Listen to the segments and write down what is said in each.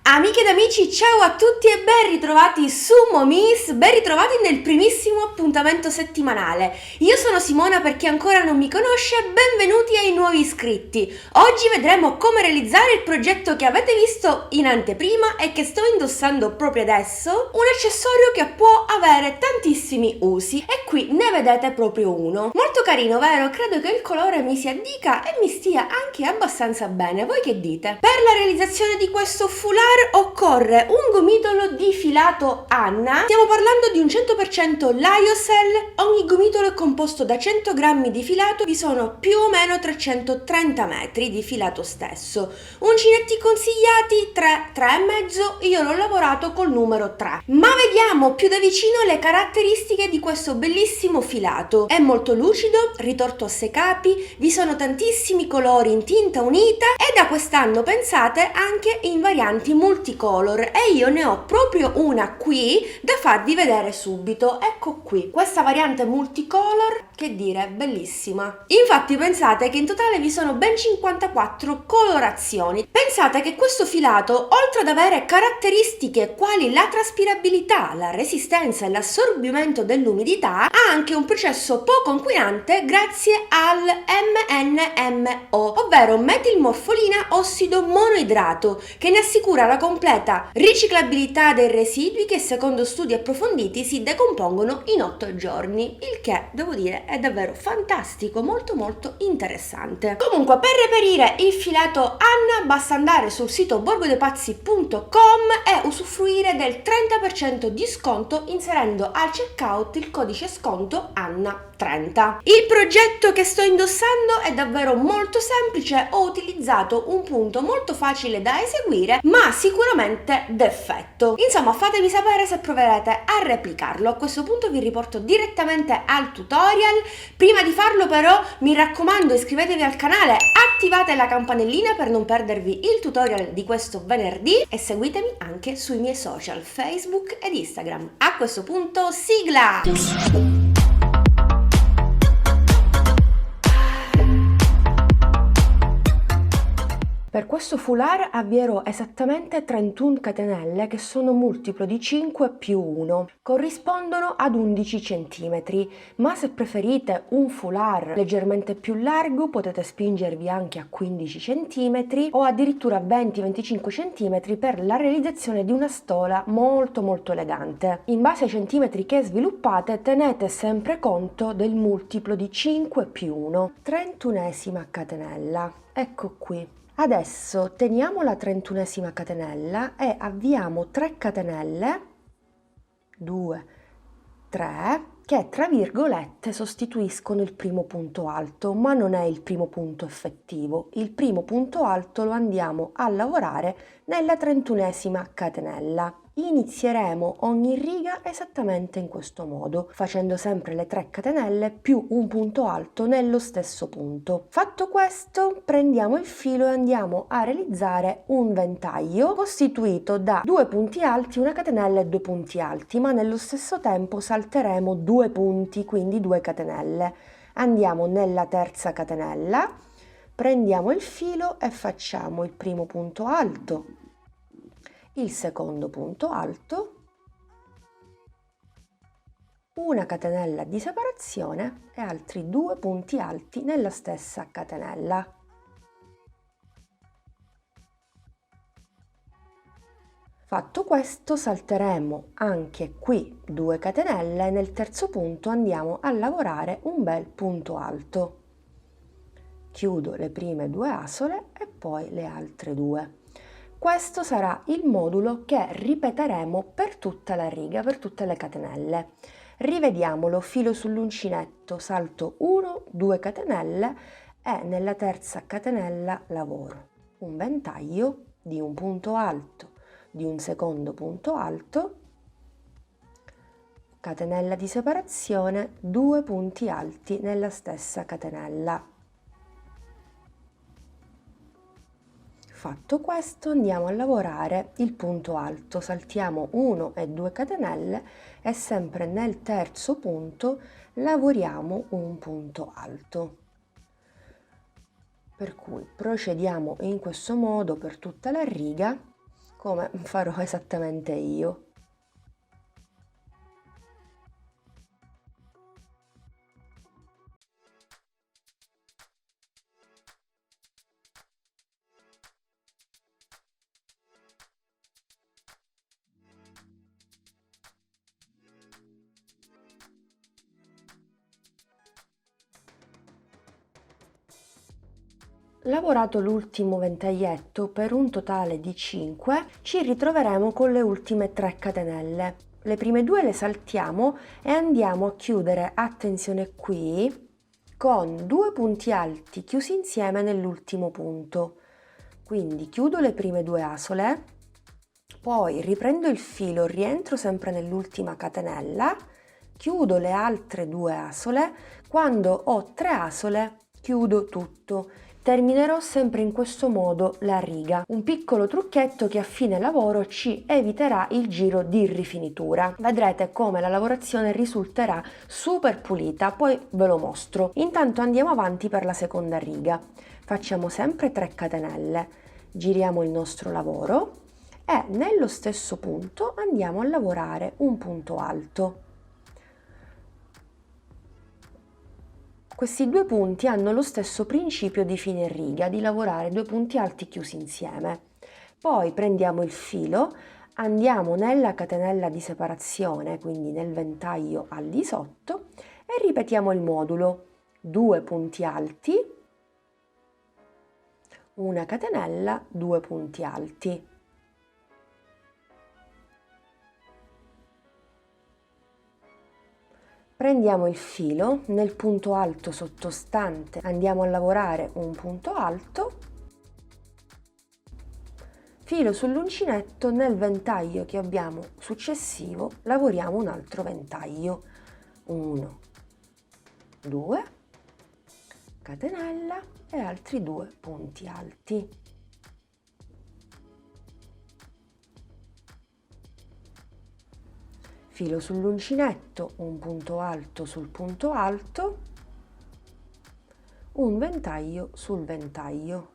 Amiche ed amici, ciao a tutti e ben ritrovati su Momis, ben ritrovati nel primissimo appuntamento settimanale. Io sono Simona, per chi ancora non mi conosce, benvenuti ai nuovi iscritti. Oggi vedremo come realizzare il progetto che avete visto in anteprima e che sto indossando proprio adesso, un accessorio che può avere tantissimi usi e qui ne vedete proprio uno. Molto carino, vero? Credo che il colore mi si addica e mi stia anche abbastanza bene, voi che dite? Per la realizzazione di questo foulard occorre un gomitolo di filato Anna, stiamo parlando di un 100% lyocell, ogni gomitolo è composto da 100 grammi di filato, vi sono più o meno 330 metri di filato stesso, uncinetti consigliati 3, 3,5, io l'ho lavorato col numero 3. Ma vediamo più da vicino le caratteristiche di questo bellissimo filato, è molto lucido, ritorto a 6 capi, vi sono tantissimi colori in tinta unita e da quest'anno pensate anche in varianti multicolor e io ne ho proprio una qui da farvi vedere subito. Ecco qui questa variante multicolor, che dire, bellissima. Infatti pensate che in totale vi sono ben 54 colorazioni. Pensate che questo filato, oltre ad avere caratteristiche quali la traspirabilità, la resistenza e l'assorbimento dell'umidità, ha anche un processo poco inquinante grazie al MNMO, ovvero metilmorfolina ossido monoidrato, che ne assicura la completa riciclabilità dei residui che secondo studi approfonditi si decompongono in 8 giorni, il che devo dire è davvero fantastico, molto interessante. Comunque, per reperire il filato Anna basta andare sul sito borgodepazzi.com e usufruire del 30% di sconto inserendo al checkout il codice sconto Anna30. Il progetto che sto indossando è davvero molto semplice, ho utilizzato un punto molto facile da eseguire ma sicuramente d'effetto. Insomma, fatemi sapere se proverete a replicarlo. A questo punto vi riporto direttamente al tutorial. Prima di farlo però mi raccomando, iscrivetevi al canale, attivate la campanellina per non perdervi il tutorial di questo venerdì e seguitemi anche sui miei social Facebook ed Instagram. A questo punto sigla! Per questo foulard avvierò esattamente 31 catenelle che sono multiplo di 5 più 1, corrispondono ad 11 cm, ma se preferite un foulard leggermente più largo potete spingervi anche a 15 cm o addirittura 20-25 cm per la realizzazione di una stola molto elegante. In base ai centimetri che sviluppate tenete sempre conto del multiplo di 5 più 1, 31esima catenella, ecco qui. Adesso teniamo la 31esima catenella e avviamo 3 catenelle, 2, 3, che tra virgolette sostituiscono il primo punto alto, ma non è il primo punto effettivo. Il primo punto alto lo andiamo a lavorare nella 31esima catenella. Inizieremo ogni riga esattamente in questo modo, facendo sempre le 3 catenelle più un punto alto nello stesso punto. Fatto questo, prendiamo il filo e andiamo a realizzare un ventaglio costituito da 2 punti alti, una catenella e 2 punti alti, ma nello stesso tempo salteremo 2 punti, quindi 2 catenelle. Andiamo nella terza catenella, prendiamo il filo e facciamo il primo punto alto, il secondo punto alto, una catenella di separazione e altri 2 punti alti nella stessa catenella. Fatto questo, salteremo anche qui 2 catenelle e nel terzo punto andiamo a lavorare un bel punto alto. Chiudo le prime 2 asole e poi le altre 2. Questo sarà il modulo che ripeteremo per tutta la riga, per tutte le catenelle. Rivediamolo: filo sull'uncinetto, salto 1, 2 catenelle e nella terza catenella lavoro un ventaglio di un punto alto, di un secondo punto alto, catenella di separazione, 2 punti alti nella stessa catenella. Fatto questo, andiamo a lavorare il punto alto, saltiamo 1 e 2 catenelle e sempre nel terzo punto lavoriamo un punto alto. Per cui procediamo in questo modo per tutta la riga, come farò esattamente io. Lavorato l'ultimo ventaglietto per un totale di 5, ci ritroveremo con le ultime 3 catenelle. Le prime 2 le saltiamo e andiamo a chiudere, attenzione qui, con 2 punti alti chiusi insieme nell'ultimo punto. Quindi chiudo le prime 2 asole, poi riprendo il filo, rientro sempre nell'ultima catenella, chiudo le altre 2 asole, quando ho 3 asole chiudo tutto. Terminerò sempre in questo modo la riga. Un piccolo trucchetto che a fine lavoro ci eviterà il giro di rifinitura. Vedrete come la lavorazione risulterà super pulita, poi ve lo mostro. Intanto andiamo avanti per la seconda riga. Facciamo sempre 3 catenelle, giriamo il nostro lavoro e nello stesso punto andiamo a lavorare un punto alto. Questi 2 punti hanno lo stesso principio di fine riga, di lavorare 2 punti alti chiusi insieme. Poi prendiamo il filo, andiamo nella catenella di separazione, quindi nel ventaglio al di sotto, e ripetiamo il modulo: 2 punti alti, una catenella, 2 punti alti. Prendiamo il filo, nel punto alto sottostante andiamo a lavorare un punto alto, filo sull'uncinetto, nel ventaglio che abbiamo successivo lavoriamo un altro ventaglio, 1, 2, catenella e altri 2 punti alti. Filo sull'uncinetto, un punto alto sul punto alto, un ventaglio sul ventaglio.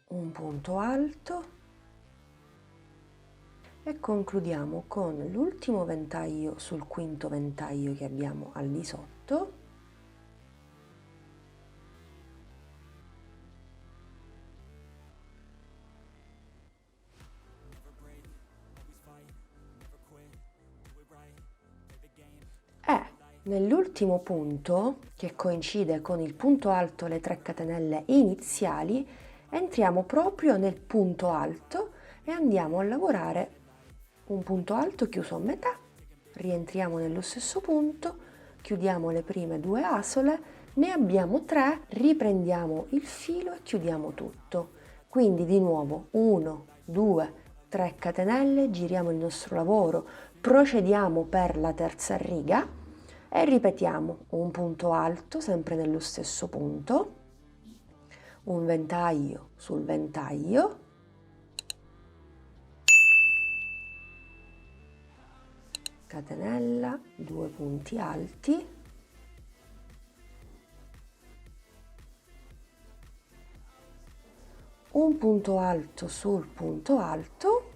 Un punto alto. E concludiamo con l'ultimo ventaglio sul quinto ventaglio che abbiamo al di sotto, e nell'ultimo punto, che coincide con il punto alto, le 3 catenelle iniziali, entriamo proprio nel punto alto e andiamo a lavorare un punto alto chiuso a metà, rientriamo nello stesso punto, chiudiamo le prime 2 asole, ne abbiamo 3, riprendiamo il filo e chiudiamo tutto. Quindi di nuovo 1, 2, 3 catenelle, giriamo il nostro lavoro, procediamo per la terza riga e ripetiamo un punto alto sempre nello stesso punto, un ventaglio sul ventaglio, catenella, 2 punti alti, un punto alto sul punto alto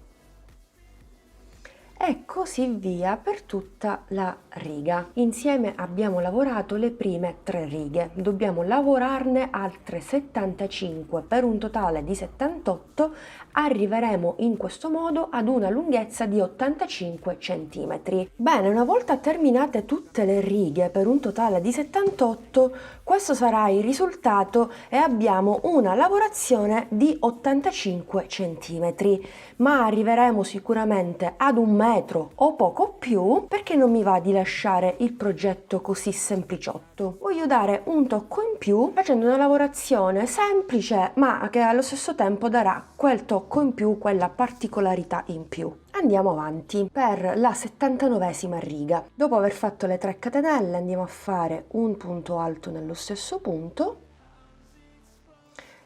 e così via per tutta la riga. Insieme abbiamo lavorato le prime 3 righe, dobbiamo lavorarne altre 75 per un totale di 78, arriveremo in questo modo ad una lunghezza di 85 cm. Bene, una volta terminate tutte le righe per un totale di 78, questo sarà il risultato e abbiamo una lavorazione di 85 cm, ma arriveremo sicuramente ad un metro o poco più perché non mi va di lasciare il progetto così sempliciotto. Voglio dare un tocco in più facendo una lavorazione semplice ma che allo stesso tempo darà quel tocco in più, quella particolarità in più. Andiamo avanti per la 79esima riga. Dopo aver fatto le 3 catenelle andiamo a fare un punto alto nello stesso punto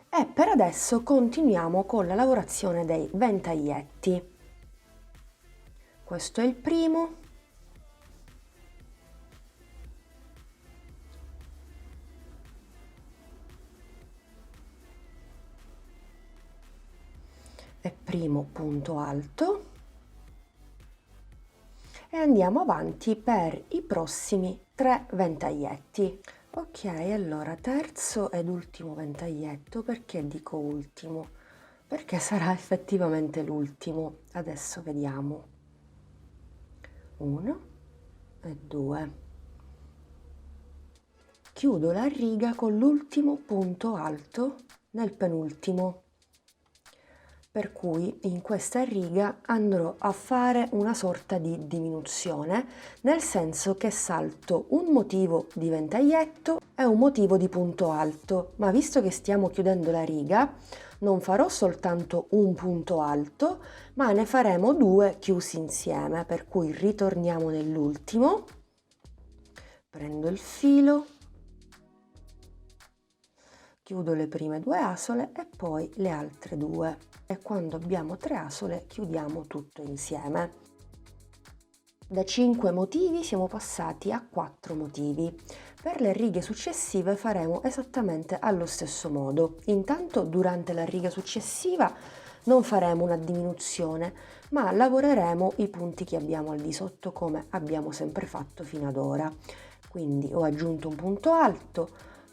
e per adesso continuiamo con la lavorazione dei ventaglietti. Questo è il primo, e primo punto alto e andiamo avanti per i prossimi 3 ventaglietti. Ok, allora terzo ed ultimo ventaglietto. Perché dico ultimo? Perché sarà effettivamente l'ultimo. Adesso vediamo. 1 e 2. Chiudo la riga con l'ultimo punto alto nel penultimo, per cui in questa riga andrò a fare una sorta di diminuzione, nel senso che salto un motivo di ventaglietto e un motivo di punto alto, ma visto che stiamo chiudendo la riga non farò soltanto un punto alto, ma ne faremo 2 chiusi insieme, per cui ritorniamo nell'ultimo, prendo il filo, chiudo le prime 2 asole e poi le altre 2 e quando abbiamo 3 asole chiudiamo tutto insieme. Da 5 motivi siamo passati a 4 motivi. Per le righe successive faremo esattamente allo stesso modo. Intanto durante la riga successiva non faremo una diminuzione, ma lavoreremo i punti che abbiamo al di sotto come abbiamo sempre fatto fino ad ora. Quindi ho aggiunto un punto alto,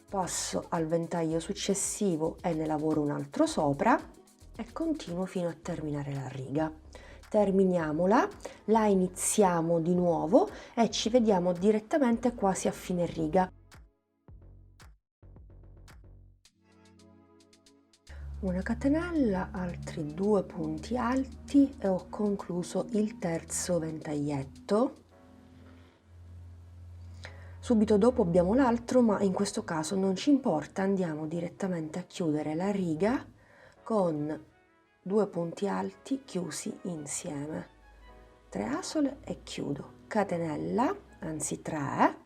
passo al ventaglio successivo e ne lavoro un altro sopra e continuo fino a terminare la riga. Terminiamola, la iniziamo di nuovo e ci vediamo direttamente quasi a fine riga. Una catenella, altri 2 punti alti e ho concluso il terzo ventaglietto. Subito dopo abbiamo l'altro, ma in questo caso non ci importa, andiamo direttamente a chiudere la riga con 2 punti alti chiusi insieme. 3 asole e chiudo, catenella, anzi 3,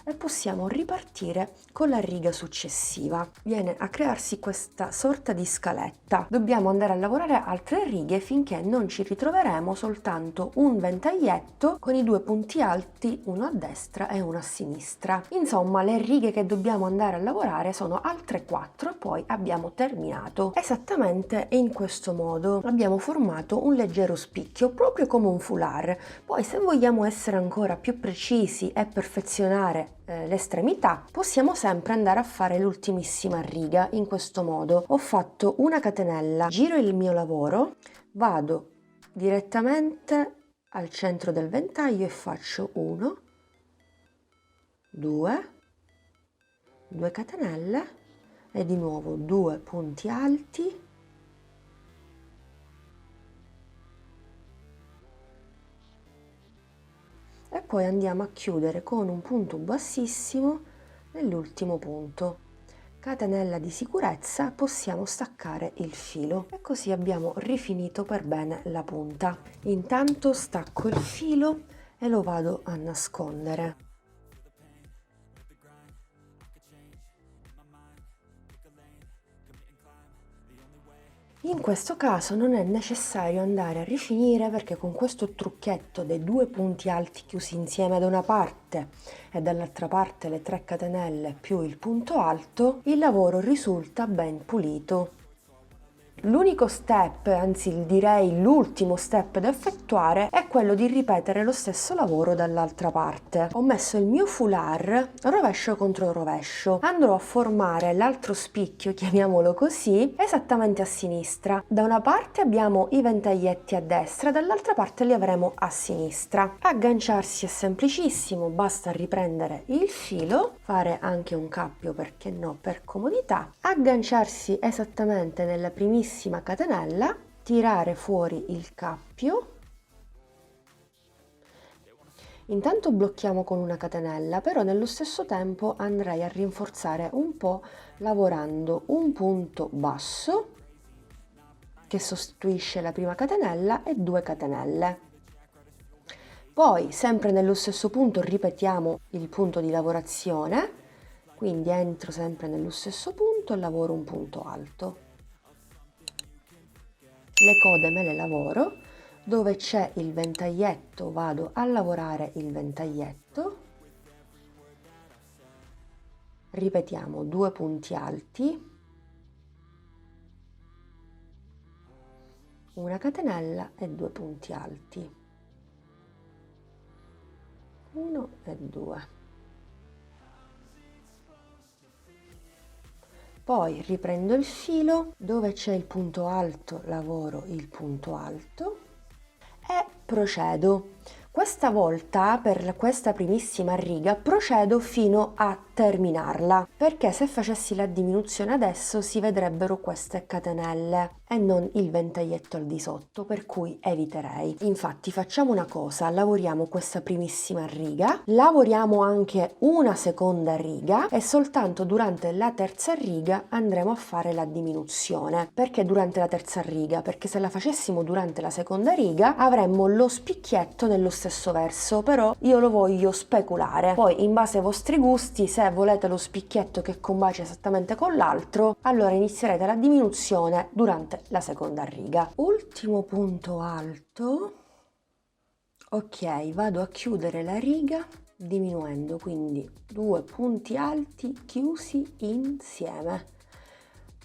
e possiamo ripartire con la riga successiva. Viene a crearsi questa sorta di scaletta. Dobbiamo andare a lavorare altre righe finché non ci ritroveremo soltanto un ventaglietto con i 2 punti alti, uno a destra e uno a sinistra. Insomma, le righe che dobbiamo andare a lavorare sono altre 4 e poi abbiamo terminato. Esattamente in questo modo abbiamo formato un leggero spicchio, proprio come un foulard. Poi, se vogliamo essere ancora più precisi e perfezionare l'estremità, possiamo sempre andare a fare l'ultimissima riga in questo modo. Ho fatto una catenella, giro il mio lavoro, vado direttamente al centro del ventaglio e faccio 1, 2, 2 catenelle e di nuovo 2 punti alti, poi andiamo a chiudere con un punto bassissimo nell'ultimo punto. Catenella di sicurezza, possiamo staccare il filo e così abbiamo rifinito per bene la punta. Intanto stacco il filo e lo vado a nascondere. In questo caso non è necessario andare a rifinire perché con questo trucchetto dei 2 punti alti chiusi insieme da una parte e dall'altra parte le 3 catenelle più il punto alto, il lavoro risulta ben pulito. L'unico step, anzi direi l'ultimo step da effettuare, è quello di ripetere lo stesso lavoro dall'altra parte. Ho messo il mio foulard rovescio contro rovescio. Andrò a formare l'altro spicchio, chiamiamolo così, esattamente a sinistra. Da una parte abbiamo i ventaglietti a destra, dall'altra parte li avremo a sinistra. Agganciarsi è semplicissimo, basta riprendere il filo, fare anche un cappio, perché no, per comodità, agganciarsi esattamente nella primissima catenella, tirare fuori il cappio. Intanto blocchiamo con una catenella, però nello stesso tempo andrei a rinforzare un po' lavorando un punto basso che sostituisce la prima catenella e 2 catenelle. Poi sempre nello stesso punto ripetiamo il punto di lavorazione, quindi entro sempre nello stesso punto e lavoro un punto alto. Le code me le lavoro, dove c'è il ventaglietto vado a lavorare il ventaglietto, ripetiamo 2 punti alti, una catenella e 2 punti alti, 1 e 2. Poi riprendo il filo, dove c'è il punto alto lavoro il punto alto e procedo. Questa volta per questa primissima riga procedo fino a terminarla, perché se facessi la diminuzione adesso si vedrebbero queste catenelle e non il ventaglietto al di sotto, per cui eviterei. Infatti facciamo una cosa, lavoriamo questa primissima riga, lavoriamo anche una seconda riga e soltanto durante la terza riga andremo a fare la diminuzione. Perché durante la terza riga? Perché se la facessimo durante la seconda riga avremmo lo spicchietto nello stesso verso, però io lo voglio speculare. Poi in base ai vostri gusti, se volete lo spicchietto che combacia esattamente con l'altro, allora inizierete la diminuzione durante la seconda riga. Ultimo punto alto. Ok, vado a chiudere la riga diminuendo, quindi 2 punti alti chiusi insieme.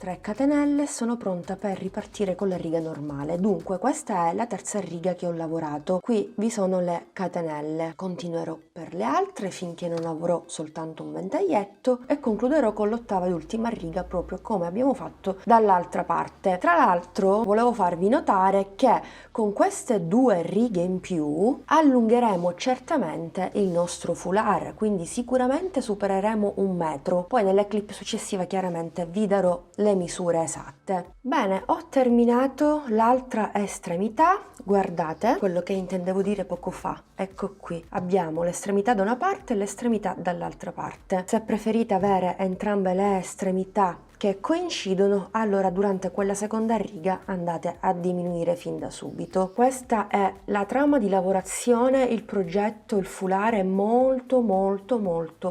3 catenelle, sono pronta per ripartire con la riga normale. Dunque questa è la terza riga che ho lavorato, qui vi sono le catenelle, continuerò per le altre finché non avrò soltanto un ventaglietto e concluderò con l'ottava ed ultima riga proprio come abbiamo fatto dall'altra parte. Tra l'altro volevo farvi notare che con queste 2 righe in più allungheremo certamente il nostro foulard, quindi sicuramente supereremo 1 metro. Poi nelle clip successive chiaramente vi darò le misure esatte. Bene, ho terminato l'altra estremità. Guardate quello che intendevo dire poco fa, ecco qui abbiamo l'estremità da una parte e l'estremità dall'altra parte. Se preferite avere entrambe le estremità che coincidono, allora durante quella seconda riga andate a diminuire fin da subito. Questa è la trama di lavorazione, il progetto, il foulard è molto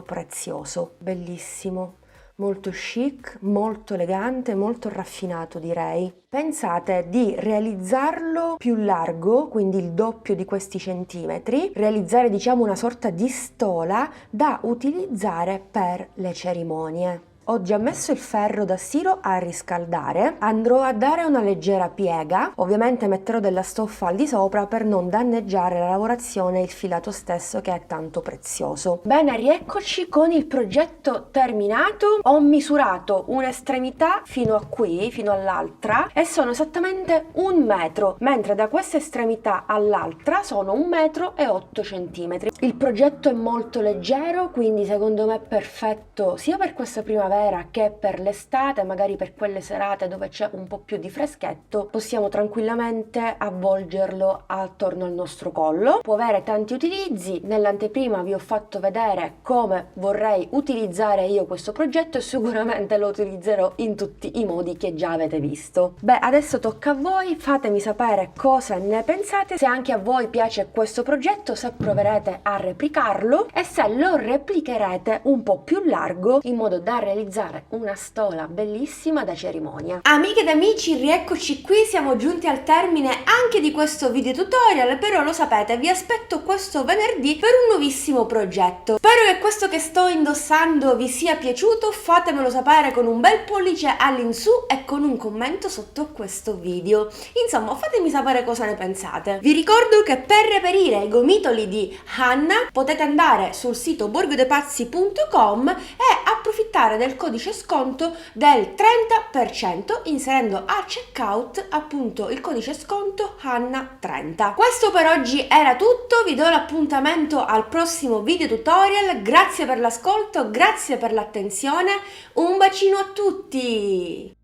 prezioso, bellissimo. Molto chic, molto elegante, molto raffinato direi. Pensate di realizzarlo più largo, quindi il doppio di questi centimetri, realizzare diciamo una sorta di stola da utilizzare per le cerimonie. Ho già messo il ferro da stiro a riscaldare, andrò a dare una leggera piega, ovviamente metterò della stoffa al di sopra per non danneggiare la lavorazione e il filato stesso che è tanto prezioso. Bene, rieccoci con il progetto terminato. Ho misurato un'estremità fino a qui, fino all'altra, e sono esattamente 1 metro, mentre da questa estremità all'altra sono 1 metro e 8 centimetri. Il progetto è molto leggero, quindi secondo me è perfetto sia per questa primavera primavera che per l'estate, magari per quelle serate dove c'è un po' più di freschetto, possiamo tranquillamente avvolgerlo attorno al nostro collo. Può avere tanti utilizzi. Nell'anteprima vi ho fatto vedere come vorrei utilizzare io questo progetto e sicuramente lo utilizzerò in tutti i modi che già avete visto. Beh, adesso tocca a voi, fatemi sapere cosa ne pensate, se anche a voi piace questo progetto, se proverete a replicarlo e se lo replicherete un po' più largo in modo da realizzare una stola bellissima da cerimonia. Amiche ed amici, rieccoci qui, siamo giunti al termine anche di questo video tutorial, però lo sapete, vi aspetto questo venerdì per un nuovissimo progetto. Spero che questo che sto indossando vi sia piaciuto, fatemelo sapere con un bel pollice all'insù e con un commento sotto questo video. Insomma, fatemi sapere cosa ne pensate. Vi ricordo che per reperire i gomitoli di Hanna potete andare sul sito borgodepazzi.com e approfittare del codice sconto del 30% inserendo a checkout appunto il codice sconto Hanna30. Questo per oggi era tutto, vi do l'appuntamento al prossimo video tutorial, grazie per l'ascolto, grazie per l'attenzione, un bacino a tutti!